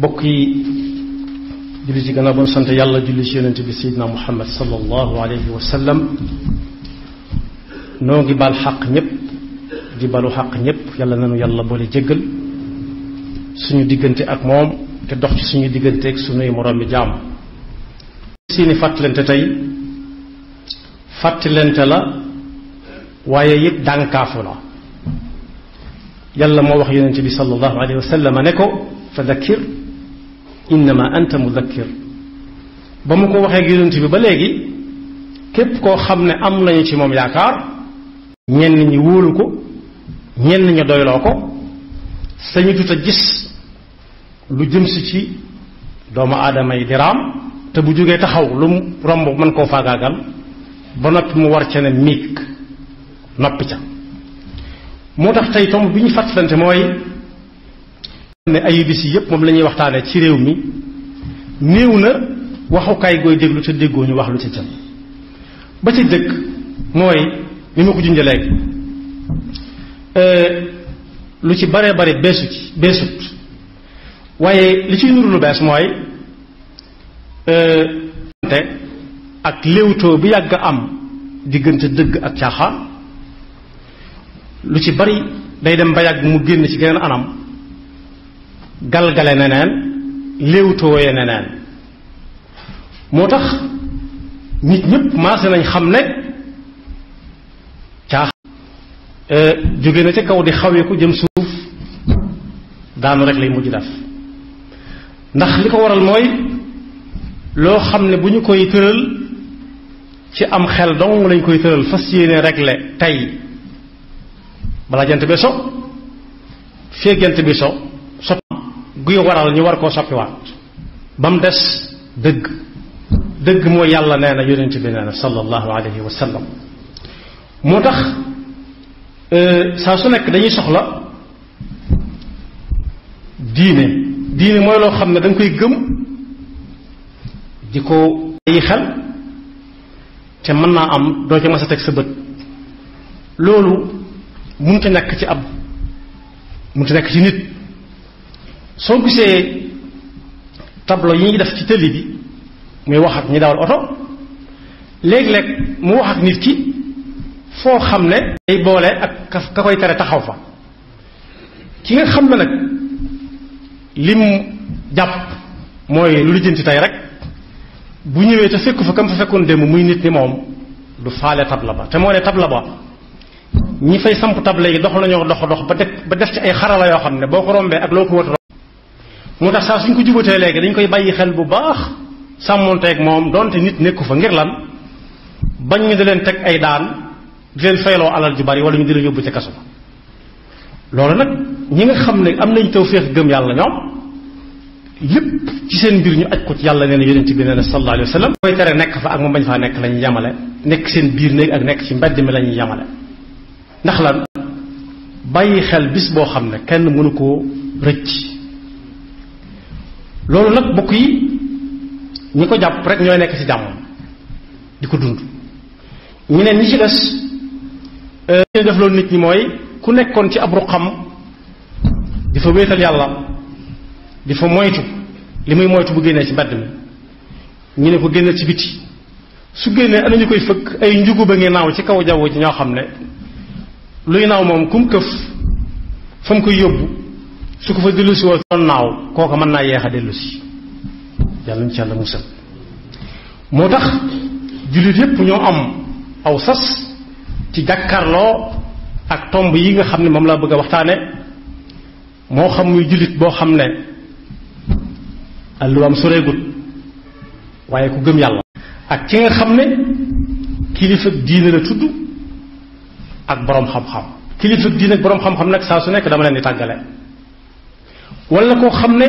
bokk yi julli ci gannaaw ba sant yàlla julli ci yonente bi sayyidina Muhammad sallallahu alayhi wa sallam noo ngi baal xaq ñëpp di balu xaq ñëpp yàlla nanu yàlla boole jéggal suñu diggante ak moom te dox ci suñu diggante ak suñuy moroom mi jaam seeni fàttalante tey fàttalante la waaye it dànkaafu la yàlla moo wax yonente bi sallallahu alayhi wa sallam ne ko fa dakkir innama anta mudakkir ba mu ko waxee ak yonente bi ba léegi képp koo xam ne am nañu ci moom yaakaar ñenn ñi wóolu ko ñenn ñi doyloo ko sañu tut a gis lu jëm si ci doomu aadama yi di raam te bu jógee taxaw lu mu romb mën koo faagaagal ba noppi mu war ca ne miig noppi ca moo tax tey tomb bi ñu fàttalante mooy ne ayu bis yi yépp moom la ñuy waxtaane ci réew mi néew na waxukaay gooy déglu te déggoo ñu wax lu ca jëm ba ca dëkk mooy ni ma ko junjee léegi lu ci bare bare beesut waaye li ciy nuru lu bees mooy ak léewtoo bi yàgg am diggante dëgg ak caaxaan lu ci bari day dem ba yàgg mu génn ci geneen anam galgale neneen léewtooye neneen moo tax nit ñëpp maase nañ xam ne jóge na ca kaw di xawee ko jëm suuf daanu rek lay mujj def ndax li ko waral mooy loo xam ne bu ñu koy tëral ci am xel dong lañ koy tëral fas yéene régler tey balaa jant bi so fee jant bi so guy waral ñu war koo soppiwaat ba mu des dëgg mooy yàlla nee na yonent bi nee na sallallahu alayhi wa sallam moo tax saa su nekk dañuy soxla diine mooy loo xam ne da nga koy gëm di ko bàyyi xel te mën naa am doo ca mas a teg sa bët loolu mënut a nekk ci ci nit soo gisee tableau yi ñuy def ci tëli bi muy wax ak ñi dawal oto léeg-léeg mu wax ak nit ki foo xam ne day boole ak ka koy tere taxaw fa ki nga xam ne nag lim jàpp mooy lu lijjanti tey rek bu ñëwee te fekku fa kam fa fekkoon démb muy nit ni moom du faale tabla ba te moo ne tabla ba ñi fay samp tabla yi dox nañoo dox ba def ci ay xarala yoo xam ne boo ko rombee ak loo ko wër moo tax saa suñ ko jubatee léegi dañ koy bàyyi xel bu baax sàmmonteeg moom donte nit nekku fa ngir lan bañ ñu di leen teg ay daan di leen fayloo alal ju bari wala ñu di leen yóbbu ca kaso loolu nag ñi nga xam ne am nañ tawfeex gëm yàlla ñoom lépp ci seen mbir ñu aj ko ci yàlla nee na yonent bi nee na sallallahu alayhi wa sallam koy tere nekk fa ak moom bañ faa nekk la ñuy yamale nekk seen biir néeg ak nekk ci mbedd mi la ñuy yamale ndax lan bàyyi xel bis boo xam ne kenn mënu koo rëcc loolu nag bokk yi ñi ko jàpp rek ñooy nekk ci jàmm di ko dund ñeneen ñi ci des ñu def loolu nit ñi mooy ku nekkoon ci ab ruqam di fa wéetal yàlla di fa moytu li muy moytu bu génnee ci mbedd mi ñu ne ko génnal ci biti su génnee ana ñu koy fëkk ay njugu ba ngi naaw ci kaw jaww ji ñoo xam ne luy naaw moom kum këf fa mu koy yóbbu su ko fa dellusi woo doon naaw kooka mën naa yeex a dellusi yàlla ñu ci yàlla musal moo tax jullit yépp ñoo am aw sas ci jàkkarloo ak tomb yi nga xam ne moom laa bëgg a waxtaane moo xam muy jullit boo xam ne alluwaam soreegut waaye ku gëm yàlla ak ki nga xam ne kilifa diine la tudd ak boroom xam-xam kilifa diine ak boroom xam-xam nag saa su nekk dama leen di tàggale wala koo xam ne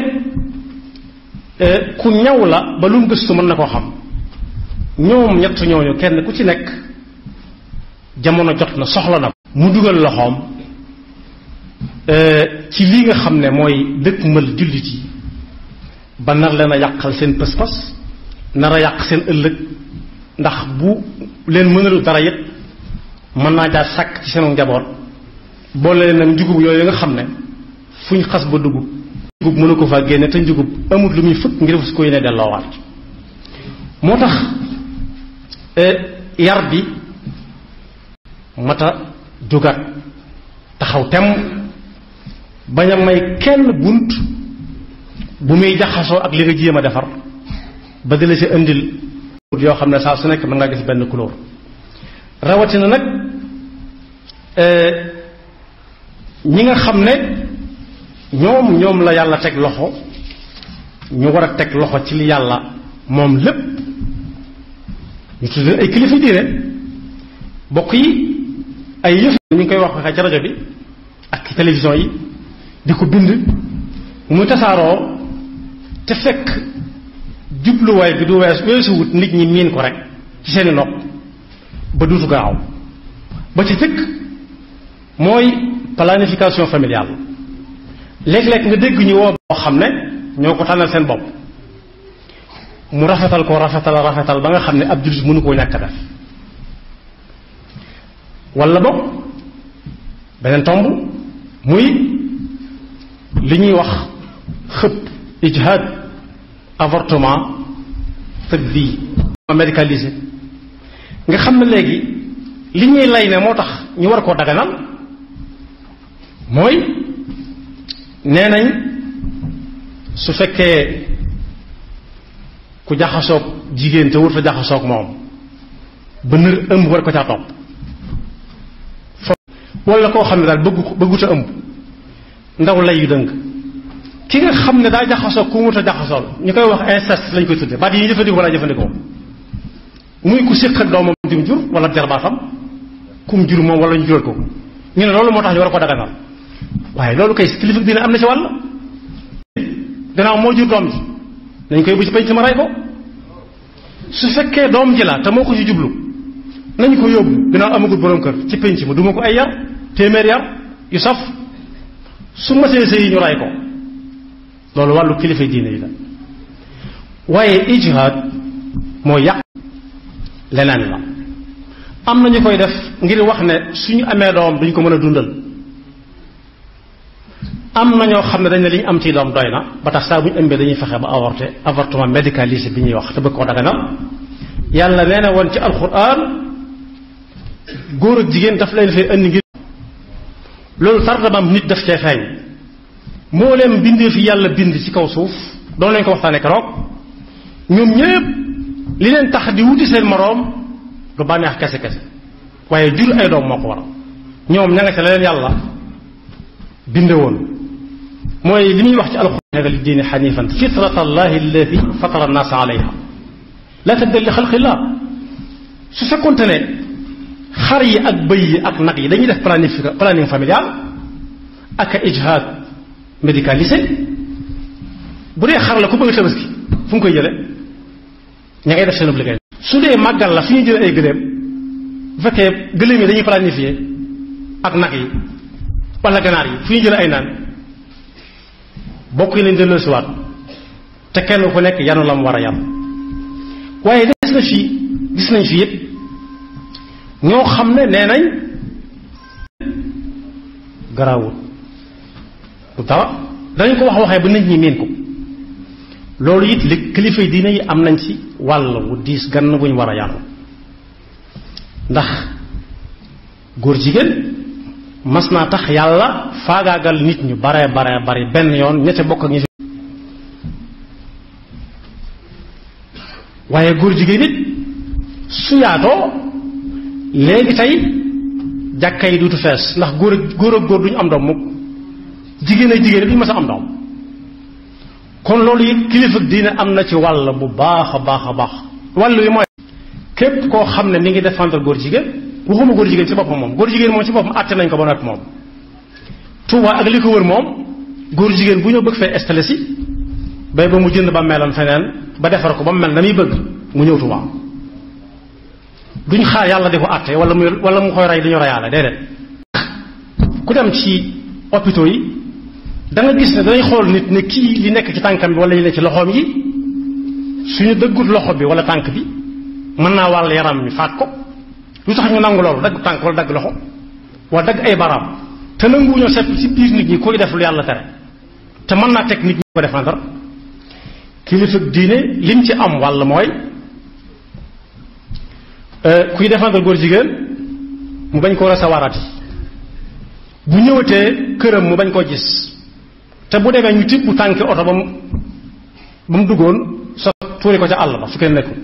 ku ñaw la ba lu mu gëstu mën na koo xam ñoom ñett ñooñu kenn ku ci nekk jamono jot na soxla na mu dugal loxoom ci lii nga xam ne mooy dëkkmal jullit yi ba nar leen a yàqal seen pës-pës nar a yàq seen ëllëg ndax bu leen mënalu dara yépp mën naa jaar sàkk ci seen njaboot boole leen nag njugub yooyu nga xam ne fuñ xas ba dugg njugub mënu ko faa génne te njugub amul lu muy fëkk ngir su ko yéene delloowaat moo tax yar bi mata jógaat taxaw tem bañ a may kenn bunt bu muy jaxasoo ak li nga jéem a defar ba di la si indil yoo xam ne saa su nekk mën ngaa gis benn couleur rawatina nag ñi nga xam ne ñoom la yàlla teg loxo ñu war a teg loxo ci li yàlla moom lépp ñu tudd ay kilifa diine bokk yi ay yëf ñu ngi koy wax ci rajo bi ak ci télévision yi di ko bind muy tasaaroo te fekk jubluwaay bi du weesu wut nit ñi miin ko rek ci seeni nopp ba duutu gaaw ba ci jëkk mooy planification familiale léeg-léeg nga dégg ñu woo boo xam ne ñoo ko tànnal seen bopp mu rafetal ba nga xam ne ab jullit mënu koo ñàkk a def wala boog beneen tomb muy li ñuy wax xëpp ijhaad avortement tëddi médicalisé nga xam ne léegi li ñuy lay ne moo tax ñu war koo daganal mooy nee nañ su fekkee ku jaxasoog jigéen te wut fa jaxasoog moom ba nër ëmb war ko caa topp wala koo xam ne daal bëggut a ëmb ndaw lay yu dëng ki nga xam ne daa jaxasoog ku wut a jaxasool ñu koy wax inceste lañ koy tudde baat yi ñu jëfandikoo wala jëfandikoo muy ku séq ak doomam di mu jur wala jarbaatam kum jur moom wala ñu jural ko ñu ne loolu moo tax ñu war ko daganal waaye loolu kay kilifa dina am na ci wàll gannaaw moo jur doom ji dañ koy bu ci penc ma rey ko su fekkee doom ji la te moo ko ci jublu nañ ko yóbbu gannaaw amagul borom kër ci penc ma duma ko ay yar téeméer yar yu saf su masee sëy ñu rey ko loolu wàllu kilifa diine yi la waaye ijhaad moo yàq leneen la am na ñu koy def ngir wax ne suñu amee doom duñ ko mën a dundal am na ñoo xam ne dañ ne li ñu am ci doom doy na ba tax saa bu ñu ëmbee dañuy fexe ba avortement médicalisé bi ñuy wax te bëgg koo daganal yàlla nee na woon ci alxuraan góor ak jigéen daf leen fay indi ngir loolu tardamam nit daf cee feeñ moo leen bindee fi yàlla bind ci kaw suuf doon leen ko waxtaane keroog ñoom ñépp li leen tax di wuti seen moroom du bànneex kese waaye jur ay doom moo ko waral ñoom ña nga ca leen yàlla binde woon mooy li muy wax ci alxuraan li diini xanifan fitrata allahi allati fatara annaasa alayha la tabdila li xalqillah su fekkonte ne xar yi ak bëy yi ak nag yi dañuy def planning familial ak ijhaad médicalisé bu dee xar la ku bëgg a tabaski fu mu koy jële ña ngay def seen obligation su dee màggal la fi ñuy jël ay gëléem bu fekkee gëléem yi dañuy planifié ak nag yi wala ganaar yi fu ñuy jël ay naan bokk yi lañ delloo siwaat te kenn ku nekk yanu la mu war a yan waaye gis nañ fi yëpp ñoo xam ne nee nañ garaawul du dara danañ ko waxee ba nit ñi miin ko loolu it li kilifa yi diine yi am nañ ci wàll wu diis gann bu ñu war a yanu ndax góor jigéen mas naa tax yàlla faagaagal nit ñu bare benn yoon ñette bokk ak ñi fi waaye góor jigéen it su yaatoo léegi tey jàkka yi duutu fees ndax góor ak góor duñu am doom mukk jigéen ak jigéen duñu mas a am doom kon loolu it kilifa diine am na ci wàll bu baax a baax wàll wi mooy képp koo xam ne mi ngi défendre góor jigéen waxuma góor jigéen ci boppam moom góor jigéen moom ci boppam àtte nañ ko ba noppi moom Touba ak li ko wër moom góor jigéen bu ñëw bëgg fee installé si bay ba mu jënd ba melam feneen ba defar ko ba mu mel na muy bëgg mu ñëw Touba duñ xaar yàlla di ko àtte wala mu koy rey di ñu reyaale déedéet ku dem ci hôpitaux yi da nga gis ne danañ xool nit ne kii li nekk ci tànkam bi wala li nekk ci loxoom yi suñu dëggut loxo bi wala tànk bi mën naa wàll yaram mi faat ko lu tax ñu nangu loolu dagg tànk wala dagg loxo wala dagg ay baraam te nanguwuñoo seet ci biir nit ñi koy def lu yàlla tere te mën naa teg nit ñi ko défendre kilifa diine lim ci am wàll mooy kuy défendre góor jigéen mu bañ koo recevoirati bu ñëwatee këram mu bañ koo gis te bu demee ñu tibb bu tànki oto ba mu duggoon sa tuuri ko ca àll ba fu kenn nekkul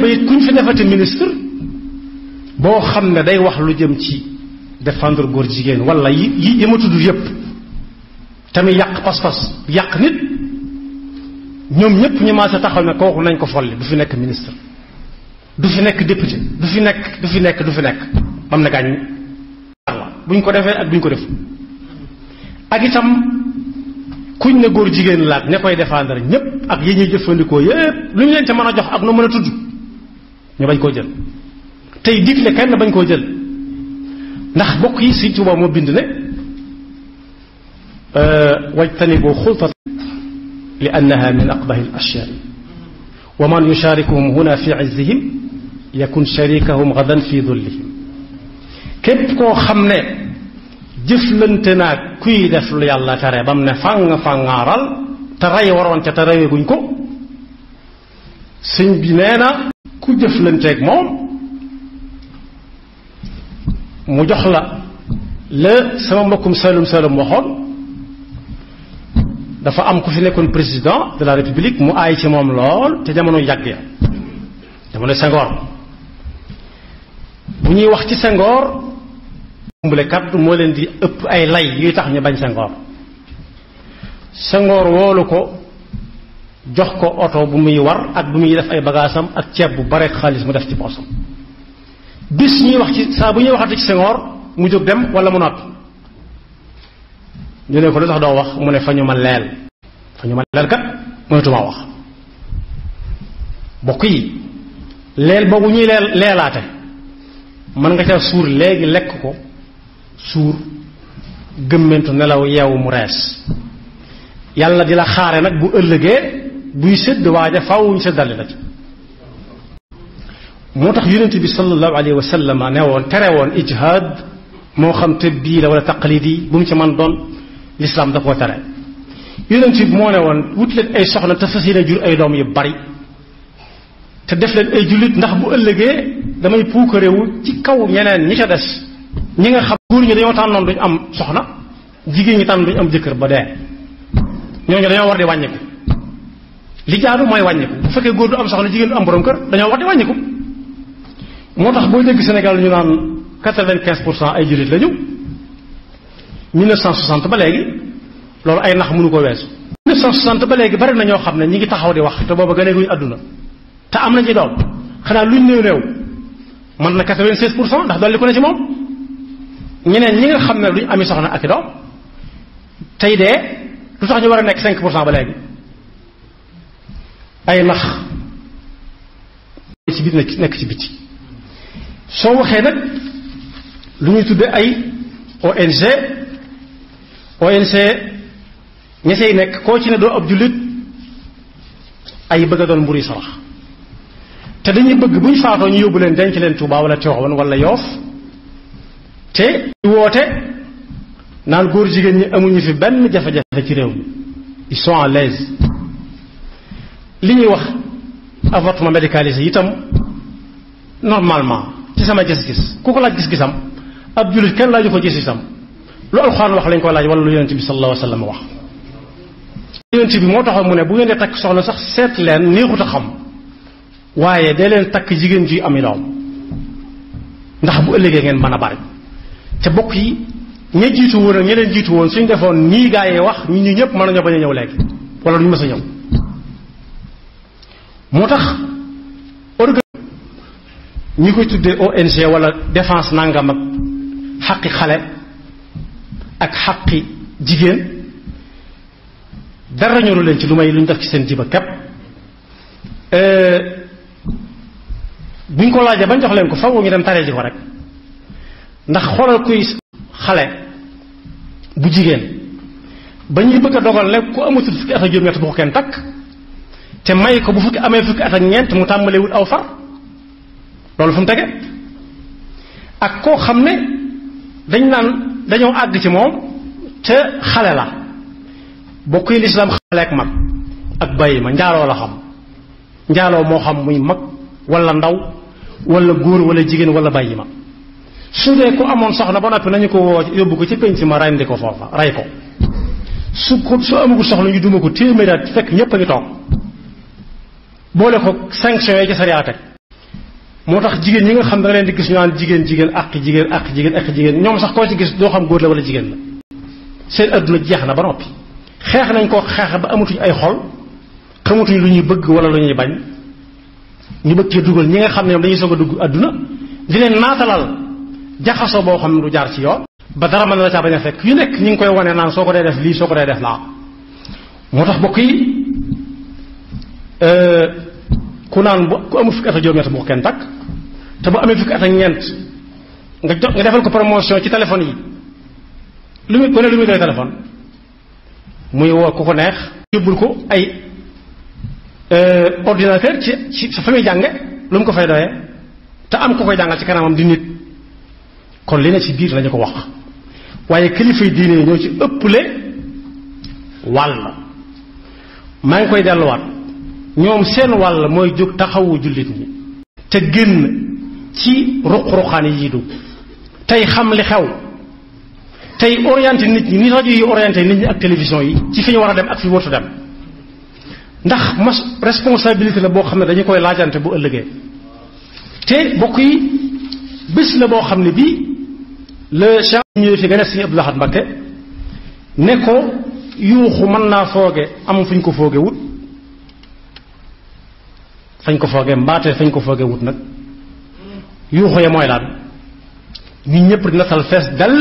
ba it kuñ fi defati ministre boo xam ne day wax lu jëm ci défendre góor jigéen wala yi ma tudd yépp tamit yàq pas-pas yàq nit ñoom ñépp ñu maa sa taxaw ne kooku nañ ko folli du fi nekk ministre du fi nekk député du fi nekk mam na gaañ buñ ko defee ak buñ ko def ak itam kuñ ne góor jigéen laat ña koy défendre ñépp ak yi ñuy jëfandikoo yépp lu ñu leen ca mën a jox ak nu mën a tudd ñu bañ koo jël tey digle kenn bañ koo jël ndax bokk yi Sëriñ Tuubaa moo bind ne wajtanibu xultat li annaha min aqbahi al ashyaai wa man yusharikuhum huna fi izzihim yakun sharikahum gadan fi dullihim képp koo xam ne jëflante naag kuy def lu yàlla tere ba mu ne fàngaaral te rey waroon ca te reyeguñ ko sëñ bi nee na ku jëflanteeg moom mu jox la sama mbokkum Saalum waxoon dafa am ku fi nekkoon président de la république mu aay ci moom lool te jamono yàgg ya jamono Senghor bu ñuy wax ci Senghor mbule kaddu moo leen di ëpp ay lay yuy tax ñu bañ Senghor woolu ko jox ko oto bu muy war ak bu muy def ay bagaasam ak ceeb bu bare xaalis mu def ci poosam bis ñuy wax ci saa bu ñuy waxati ci Senghor mu jóg dem wala mu noppi ñu ne ko lu tax doo wax mu ne fa ñu ma leel kat mënatuma wax bokk yi leel boobu ñuy leelaate mën nga ca suur léegi lekk ko suur gëmmentu nelaw yeewu mu rees yàlla di la xaare nag bu ëllëgee buy sédd waaja fawuñ séddale la ci moo tax yonent bi sallallahu alayhi wa sallam ne woon tere woon ijhaad moo xam tëbbii la wala taqlidi bu mu ci man doon lislaam da koo tere yonent bi moo ne woon wut leen ay soxna te fas yéene jur ay doom yu bari te def leen ay jullit ndax bu ëllëgee damay puukarewu ci kaw ñeneen ñi ca des ñi nga xam góor ñi dañoo tànnoon duñu am soxna jigéen ñi tànn duñu am jëkkër ba dee ñooñu dañoo war di wàññiku li jaadu mooy wàññiku bu fekkee góor du am soxna jigéen du am borom kër dañoo war di wàññiku moo tax boo dégg Sénégal ñu naan 95% ay jullit lañu 1960 ba léegi loolu ay nax mënu ko weesu 1960 ba léegi bari na ñoo xam ne ñi ngi taxaw di wax te booba gëneeguñu àdduna te am nañ ci doom xanaa luñ néew mën na 96% ndax dolli ko ne ci moom ñeneen ñi nga xam ne duñ ami soxna ak i doom tey dee lu tax ñu war a nekk 5% ba léegi ay nax ci biir nekk ci biti soo waxee nag lu ñuy tudde ay ONG ña say nekk koo ci ne doo ab jullit ay bëgg a doon mburu sarax te dañuy bëgg bu ñu faatoo ñu yóbbu leen denc leen Tuubaa wala Tiwaawan wala Yoof te woote naan góor jigéen ñi amuñu fi benn jafe-jafe ci réew mi ils sont à l'aise li ñuy wax avortement médicalisé itam normalement ci sama gis-gis ku ko laaj gis-gisam ab jullit kenn laaju ko gis-gisam lu alxuraan wax lañ ko laaj wala lu yonent bi sallallahu alayhi wa sallam wax yonent bi moo taxoon mu ne bu ngeen di takk soxna sax seet leen neexut a xam waaye dee leen takk jigéen ji am i doom ndax bu ëllëgee ngeen mën a bari te bokk yi ña jiitu woon ak ña leen jiitu woon suñ defoon nii gaa yi wax ñun ñi ñëpp mën nañoo bañ a ñëw léegi wala duñu mës a ñëw moo tax ñi koy tuddee ONG wala défense nangam ak xaqi xale ak xaqi jigéen dara ñoru leen ci lu may lu ñu def ci seen jiba képp buñ ko laajee bañ jox leen ko faw ñu dem taree ji ko rek ndax xoolal kuy xale bu jigéen ba ñuy bëgg a dogal ne ku amatul fukki at ak juróom-ñett bu ko kenn takk te may ko bu fukki amee fukki at ak ñeent mu tàmbalee wut aw far loolu fu mu tege ak koo xam ne dañ naan dañoo àgg ci moom te xale la bokk yi lislaam xale ak mag ak bàyyi ma njaaloo la xam njaaloo moo xam muy mag wala ndaw wala góor wala jigéen wala bàyyi ma su dee ku amoon soxna ba noppi nañu ko woo yóbbu ko ci penc ma rendi ko foofa rey ko su amagul soxla ñu duma ko téeméer at fekk ñépp a ngi toog boole ko sanction yi ci sariya teg moo tax jigéen ñi nga xam da nga leen di gis ñu naan jigéen ak jigéen ñoom sax koo ci gis doo xam góor la wala jigéen la seen adduna jeex na ba noppi xeex nañ ko xeex ba amatuñ ay xol xamatuñ lu ñuy bëgg wala lu ñuy bañ ñu bëgg cee dugal ñi nga xam ne ñoom dañuy soog a dugg adduna di leen naatalal jaxasoo boo xam ne du jaar ci yoon ba dara mën na la caa bañ a fekk yu nekk ñi ngi koy wane naan soo ko dee def lii soo ko dee def laa moo tax bokk yi ku naan ku amul fukki at ak juróom-ñett bu ko kenn takk te bu amee fukki at ak ñeent nga defal ko promotion ci téléphone yi lu muy lu muy doy téléphone muy woo ku ko neex yóbbul ko ay ordinateur ci fa muy jànge lu mu ko fay doyee te am ku koy jàngal ci kanamam di nit kon li ne ci biir lañu ko wax waaye kilifay diine yi ñoo ci ëpple wàll maa ngi koy delluwaat ñoom seen wàll mooy jóg taxawu jullit ñi te génn ci ruq-ruqaan yi dugg tey xam li xew tey orienté nit ñi ni rajo yi orienté nit ñi ak télévision yi ci fi ñu war a dem ak fi wartu dem ndax responsabilité la boo xam ne dañu koy laajante bu ëllëgee te bokk yi bés la boo xam ne bii le Cheikh ñëwee fi gane Sëriñ Abdou Lahad Mbacké ne ko yuuxu mën naa fooge am fuñ ko fooge wut fañ ko fooge mbaate fañ ko fooge wut nag yuuxu ya mooy laan ñi ñëpp di natal fees dell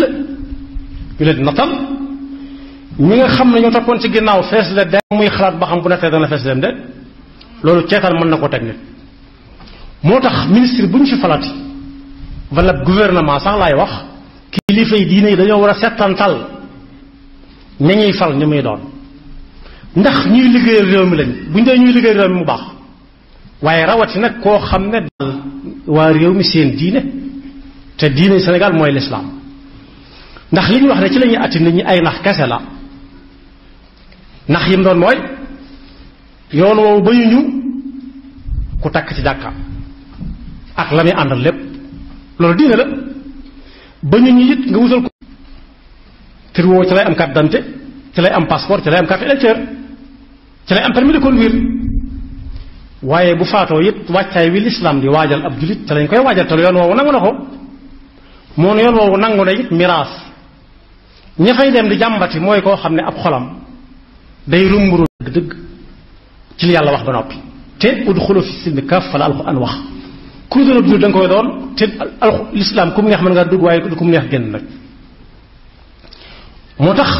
ñu leen di natal ñi nga xam ne ñoo toppoon ci ginnaaw fees la dem muy xalaat ba xam bu nekkee dana fees dem de loolu ceetaan mën na ko teg nit moo tax ministre bu ñu fi falati wala gouvernement sax laay wax kilifa yi diine yi dañoo war a settantal ña ñuy fal ñu muy doon ndax ñuy liggéeyal réew mi lañ buñ dee ñuy liggéeyal réew mi mu baax waaye rawati nag koo xam ne daal waa réew mi seen diine te diine Sénégal mooy lislaam ndax li ñu wax ne ci la ñuy atti nit ñi ay nax kese la nax yim doon mooy yoon woowu ba ñu ku takk ci jàkka ak la muy àndal lépp loolu diine la ba ñu it nga wutal ko tur woowu ci lay am carte d'identité ci lay am passeport ci lay am carte électeur ci lay am permis de conduire waaye bu faatoo it wàccaay wi lislaam di waajal ab jullit te lañ koy waajal te yoon woowu nangu na ko moo ne yoon woowu nangu na it miraas ña fay dem di jàmbati mooy koo xam ne ab xolam day rumburu dëgg ci li yàlla wax ba noppi te udxulu fi silmi kaaffa la alxuraan wax ku doon jullit da nga koy doon te lislaam ku mu neex mën ngaa dugg waaye ku mu neex génn nag moo tax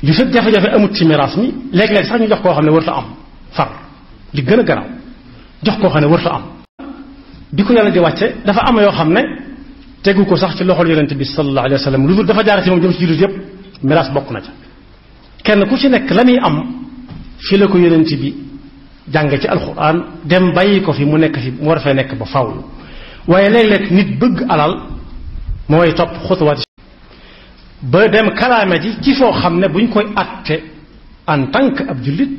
li fekk jafe-jafe amut ci miraas mi léeg-léeg sax ñu jox koo xam ne warta am far li gën a garaaw jox koo xam ne warta am bi ko yàlla di wàcce dafa am yoo xam ne tegu ko sax ci loxol yonent bi sallallahu alayhi wa sallam lu dul dafa jaar ci moom jëm ci jullit yépp miraas bokk na ca kenn ku ci nekk la muy am fi la ko yonent bi jàng ci alxuraan dem bàyyi ko fi mu nekk fi mu war a fay nekk ba faw waaye léeg-léeg nit bëgg alal mooy topp xutuwaati ba dem kalaame ji ci foo xam ne buñ koy atte en tant que ab jullit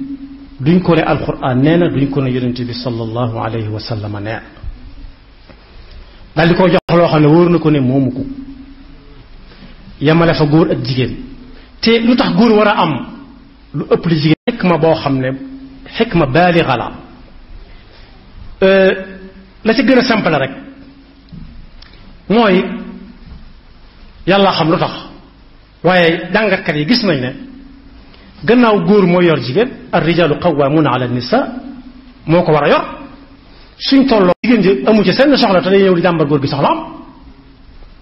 duñ ko ne alxuraan nee na duñ ko ne yonent bi sallallahu alayhi wa sallam nee na daal di ko jox loo xam ne wóor na ko ne moomu ko yemale fa góor ak jigéen te lu tax góor war a am lu ëpp li jigéen xikma boo xam ne xikma baaliga la la ci gën a simple rek mooy yàlla xam lu tax waaye jàngatkat yi gis nañ ne gannaaw góor moo yor jigéen ar rijaalu qawwaamuuna ala nisaa moo ko war a yor suñ tolloo jigéen ji amu ci seen soxla te day ñëw di jàmbar góor gi soxla am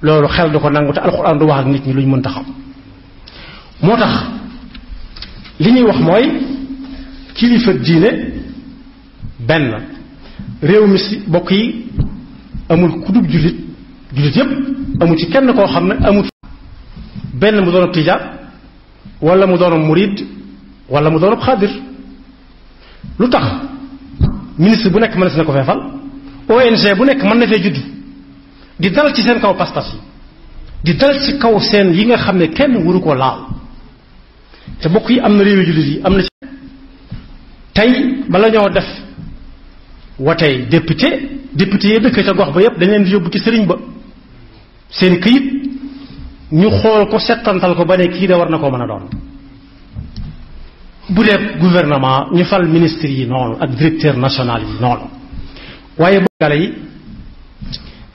loolu xel du ko nangu te alxuraan du wax ak nit ñi luñ mënta xam moo tax li ñuy wax mooy kilifa diine benn réew mi si bokk yi amul kudub jullit yépp amul ci kenn koo xam ne amul benn mu doon tijaan wala mu doon murid wala mu doon xaadir lu tax ministre bu nekk mën na ko feefal ONG bu nekk mën na fee judd di dal ci seen kaw pastas yi di dal ci kaw seen yi nga xam ne kenn waru koo laal te te bokk yi am na réewi jullit yi am na ci tey bala ñoo def watey député yi dëkk ca gox ba yépp dañ leen di yóbbu ci sëriñ ba seeni këyit ñu xool ko settantal ko ba ne kii de war na koo mën a doon. bu dee gouvernement ñu fal ministre yi noonu ak directeur national yi noonu waaye Sénégalais yi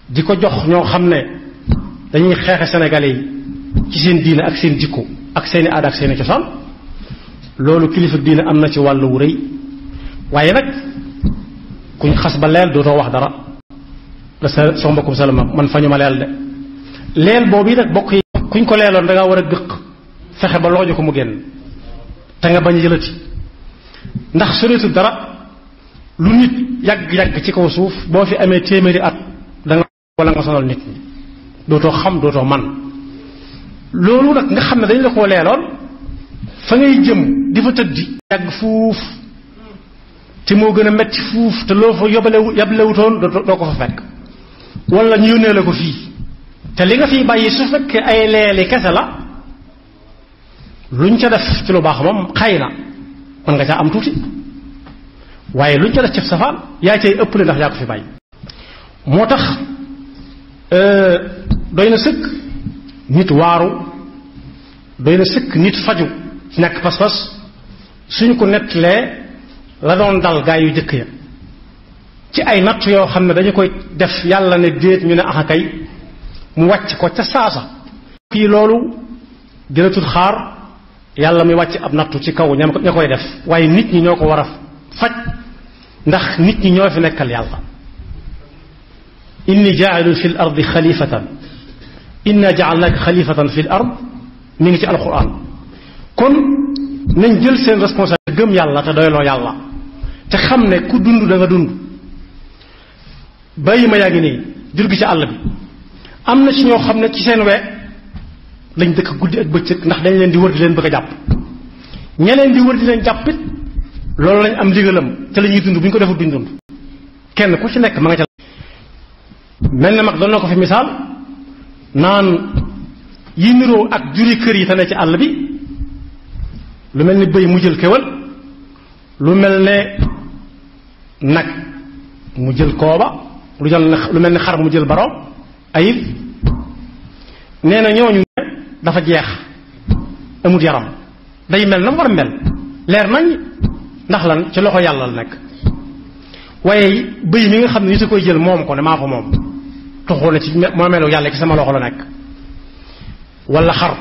di ko jox ñoo xam ne dañuy xeexe Sénégalais yi ci seen diine ak seen jikko ak seeni aada ak seeni cosaan loolu kilifa diine am na ci wàllu wu rëy waaye nag kuñ xas ba leel dootoo wax dara la sa soo mbokkum salama man fa ñu ma leel de leel boobu yi nag bokk yi kuñ ko leeloon da ngaa war a gëq fexe ba looju ko mu génn te nga bañ a jëlati ndax soreetu dara lu nit yàgg-yàgg ci kaw suuf boo fi amee téeméeri at da nga wala nga sonal nit ñi dootoo xam dootoo man loolu nag nga xam ne dañ la koo leeloon fa ngay jëm di fa tëddi yàgg fuuf te moo gën a metti fuuf te loo fa yablewutoon doo ko fa fekk wala ñu yónnee la ko fii te li nga fiy bàyyi su fekkee ay leeli kese la luñ ca def ci lu baax moom xëy na mën nga caa am tuuti waaye luñ ca def ci safaan yaa cay ëppale ndax yaa ko fi bàyyi moo tax doy na sëkk nit waaru doy na sëkk nit faju nekk pas-pas suñ ko nettalee la doon dal gaa yu jëkk ya ci ay natt yoo xam ne dañu koy def yàlla ne déet ñu ne axa kay mu wàcc ko ca saasa kii loolu jëlatul xaar yàlla muy wàcc ab nattu ci kaw ña koy def waaye nit ñi ñoo ko war a faj ndax nit ñi ñoo fi nekkal yàlla inni jaa'ilun fi l ardi xalifatan inna ja'alnaka xalifatan fi l ard mi ngi ci alquran kon nañ jël seen responsabilité gëm yàlla te doyloo yàlla te xam ne ku dund da nga dund bàyyi ma yaa ngi nii jur gi ci àll bi am na ci ñoo xam ne ci seen we lañ dëkk guddi ak bëccëg ndax dañ leen di wër di leen bëgg a jàpp ña leen di wër di leen jàppit loolu lañ am ndigalam te la ñuy dund bu ñu ko defut duñ dund kenn ku ci nekk ma nga ca mel na mag doon na ko fi misaal naan yi niroo ak juri kër yi te ne ci àll bi lu mel ni bëy mu jël kéwal lu mel ne nag mu jël kooba lu mel ni xar mu jël baroom ayib nee na ñooñu dafa jeex amut yaram day mel na mu war a mel leer nañ ndax lan ci loxo yàlla la nekk waaye bëy mi nga xam ne nit a koy jël moom ko ne maa ko moom toxoo na ci moo melu yàlla ci sama loxo la nekk wala xar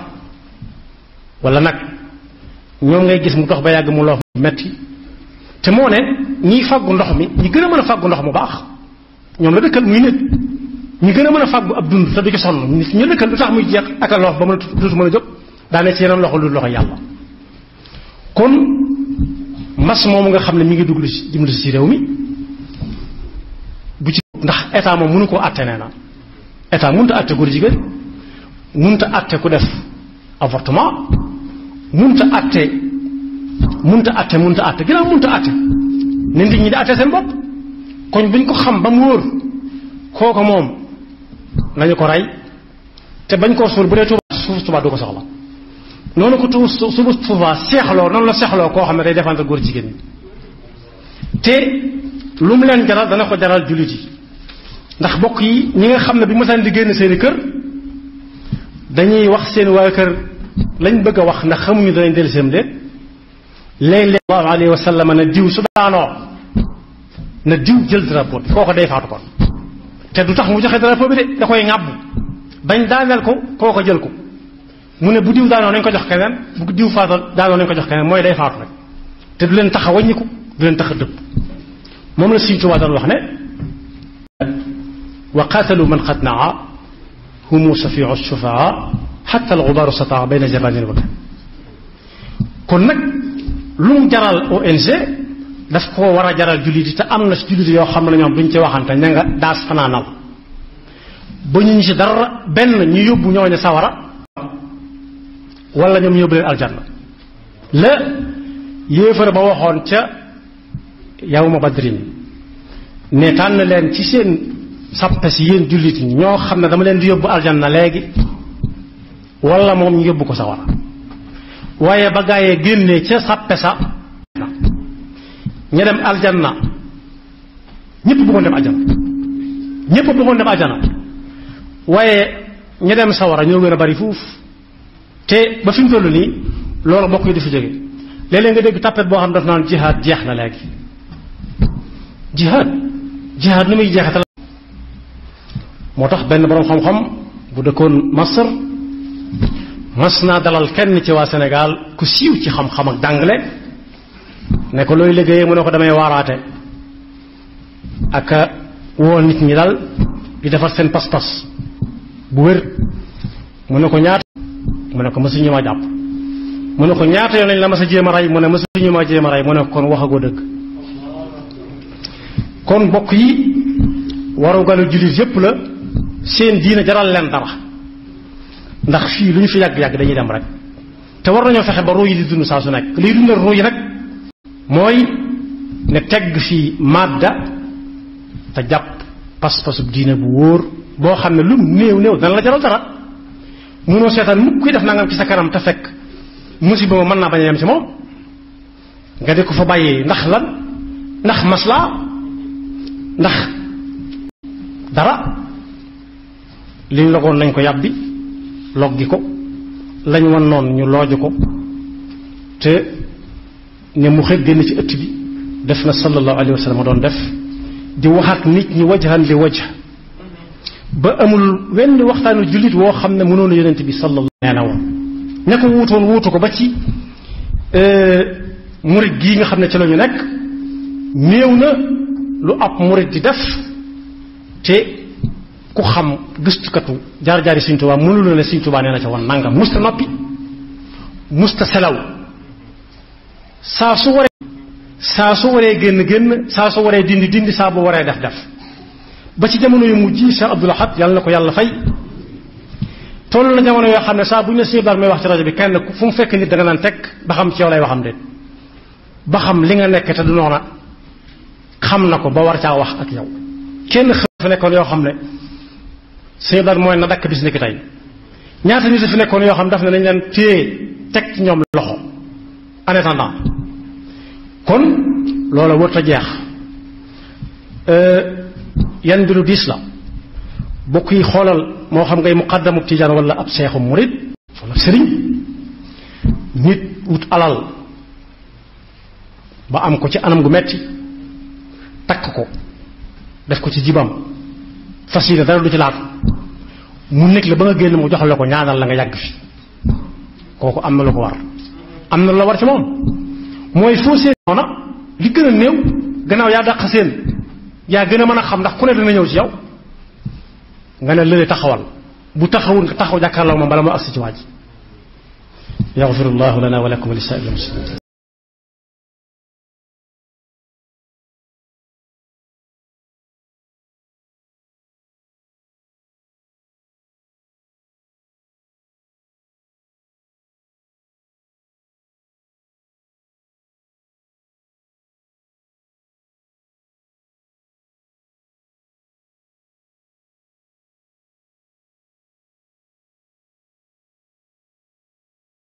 wala nag ñoom ngay gis mu dox ba yàgg mu loof metti te moo ne ñiy fàggu ndox mi ñi gën a mën a fàggu ndox mu baax ñoom la dëkkal muy nit ñi gën a mën a fàggu ab dund te du ci sonn ñu dëkkal lu tax muy jeex ak a loof ba mën a tuuti mën a jóg daane ci yeneen loxo lu loxo yàlla kon mas moomu nga xam ne mi ngi dugg ci dimbali ci réew mi bu ci ndax état moom mënu koo àtte nee na état mënut a àtte góor jigéen mënut a àtte ku def avortement mënut a àtte ginnaaw mënut a àtte ne nit ñi di àtte seen bopp kon buñ ko xam ba mu wóor kooko moom nañu ko rey te bañ koo suul bu dee suuf Tuubaa du ko soxla noonu ko suuf Tuubaa seexloo noonu la seexloo koo xam ne day défendre góor jigéen ñi te lu mu leen jaral dana ko jaral jullit yi ndax bokk yi ñi nga xam ne bi masaan di génn seeni kër dañuy wax seen waa kër lañ bëgg a wax ndax xamuñu danañ dellu seen déet léeg-léeg sallallahu alayhi wa sallam na diw su daanoo na diw jël drapeau bi kooko day faatu kon te du tax mu joxe drapeau bi de da koy ŋàbb bañ daaneel ko kooko jël ko mu ne bu diw daanoo nañ ko jox keneen bu diw faatoo daanoo nañ ko jox keneen mooy day faatu rek te du leen tax a wàññiku du leen tax a dëpp moom la Sëriñ Tuubaa doon wax ne wa qaatalu man qad naa humu safiu shufaa xatta alxubaaru sataa bayna jabanin wa kon nag lu mu jaral ONG daf ko war a jaral jullit yi te am na si jullit yoo xam ne ñoom duñ ci waxante ña nga daas fanaanal ba ñu ci dara benn ñu yóbbu ñooñu sawara wala ñoom ñu yóbbu leen aljanna la yéefar ba waxoon ca yawma badrin ne tànn leen ci seen sappe si yéen jullit ñi ñoo xam ne dama leen di yóbbu aljanna léegi wala moom ñu yóbbu ko sawara waaye ba gaayee génnee ca sàppe sa ña dem aljanna ñëpp bëggoon dem aljanna ñëpp bëggoon dem aljanna waaye ña dem sawara ñoo gën a bari fuuf te ba fi mu toll nii loolu bokk yi di fi jóge léeg-léeg nga dégg tàppet boo xam daf naan jihaad jeex na léegi jihaad nu muy jeexatal moo tax benn boroom xam-xam bu dëkkoon Masar mas naa dalal kenn ci waa Sénégal ku siiw ci xam-xam ak jàngale ne ko looy liggéeyee mu ne ko damay waaraate ak woo nit ñi dal di defar seen pas-pas bu wér mu ne ko ñaata mu ne ko mësuñu ma jàpp mu ne ko ñaata yoon lañ la mas a jéem a rey mu ne mësuñu ma jéem a rey mu ne ko kon waxagoo dëgg kon bokk yi warugalu jullit yépp la seen diina jaral leen dara ndax fii lu ñu fi yàgg-yàgg dañuy dem rek te war nañoo fexe ba ruu yi di dund saa su nekk liy dundal ruu yi nag mooy ne tegg fii madda te jàpp pas-pasub diina bu wóor boo xam ne lu néew néew dana la jaral dara mënoo seetaan mukk kuy def nangam ci sa kanam te fekk musiba ma mën naa bañ a yem ci moom nga di ko fa bàyyee ndax lan ndax maslaa ndax dara liñ logoon nañ ko yàbbi loggi ko lañ wan noonu ñu looju ko te ne mu xëy génn ci ëtt bi def na sallallahu alayhi wa sallam doon def di wax ak nit ñi wajhan li wajh ba amul wenn waxtaanu jullit woo xam ne mënoon yonent bi sallallahu nee na woon ña ko wuutoon wuutu ko ba ci murit gii nga xam ne ci la ñu nekk néew na lu ab murit di def te ku xam gëstukatu jaar-jaari Sëriñ Tuubaa mënul la ne Sëriñ Tuubaa nee na ca woon nangam musta noppi musta selaw saa su waree génn saa su waree dindi saa bu waree def ba ci jamono yu mujj Cheikh Abdoul Ahad yàlla na ko yàlla fay toll na jamono yoo xam ne saa bu ñu ne Sëriñ Abdoul may wax ci rajo bi kenn fu mu fekk nit da nga naan teg ba xam ci yow lay waxam de ba xam li nga nekk te du noona xam na ko ba war caa wax ak yow kenn fi nekkoon yoo xam ne Sëriñ Abdoul mooy na dakk bis ni ki tey ñaata nit fi nekkoon yoo xam daf ne nañ leen téye teg ci ñoom loxo en attendant kon loola wër ta jeex yan bi lu diis la bokk yi xoolal moo xam ngay muqaddamu tijaan wala ab seexu murid wala sëriñ nit wut alal ba am ko ci anam gu metti takk ko def ko ci jibam fas yéene dara du ci laatu mu nekk la ba nga génn mu jox la ko ñaanal la nga yàgg fi kooku am na lu ko war am na lu la war ci moom mooy foo seen noona li gën a néew gannaaw yaa dàq seen yaa gën a mën a xam ndax ku ne dina ñëw ci yow nga ne lële taxawal bu taxawul nga taxaw jàkkaarloo moom bala moo agsi ci waa ji yaxfirullahu lana wa lakum wa li saa'iril muslimin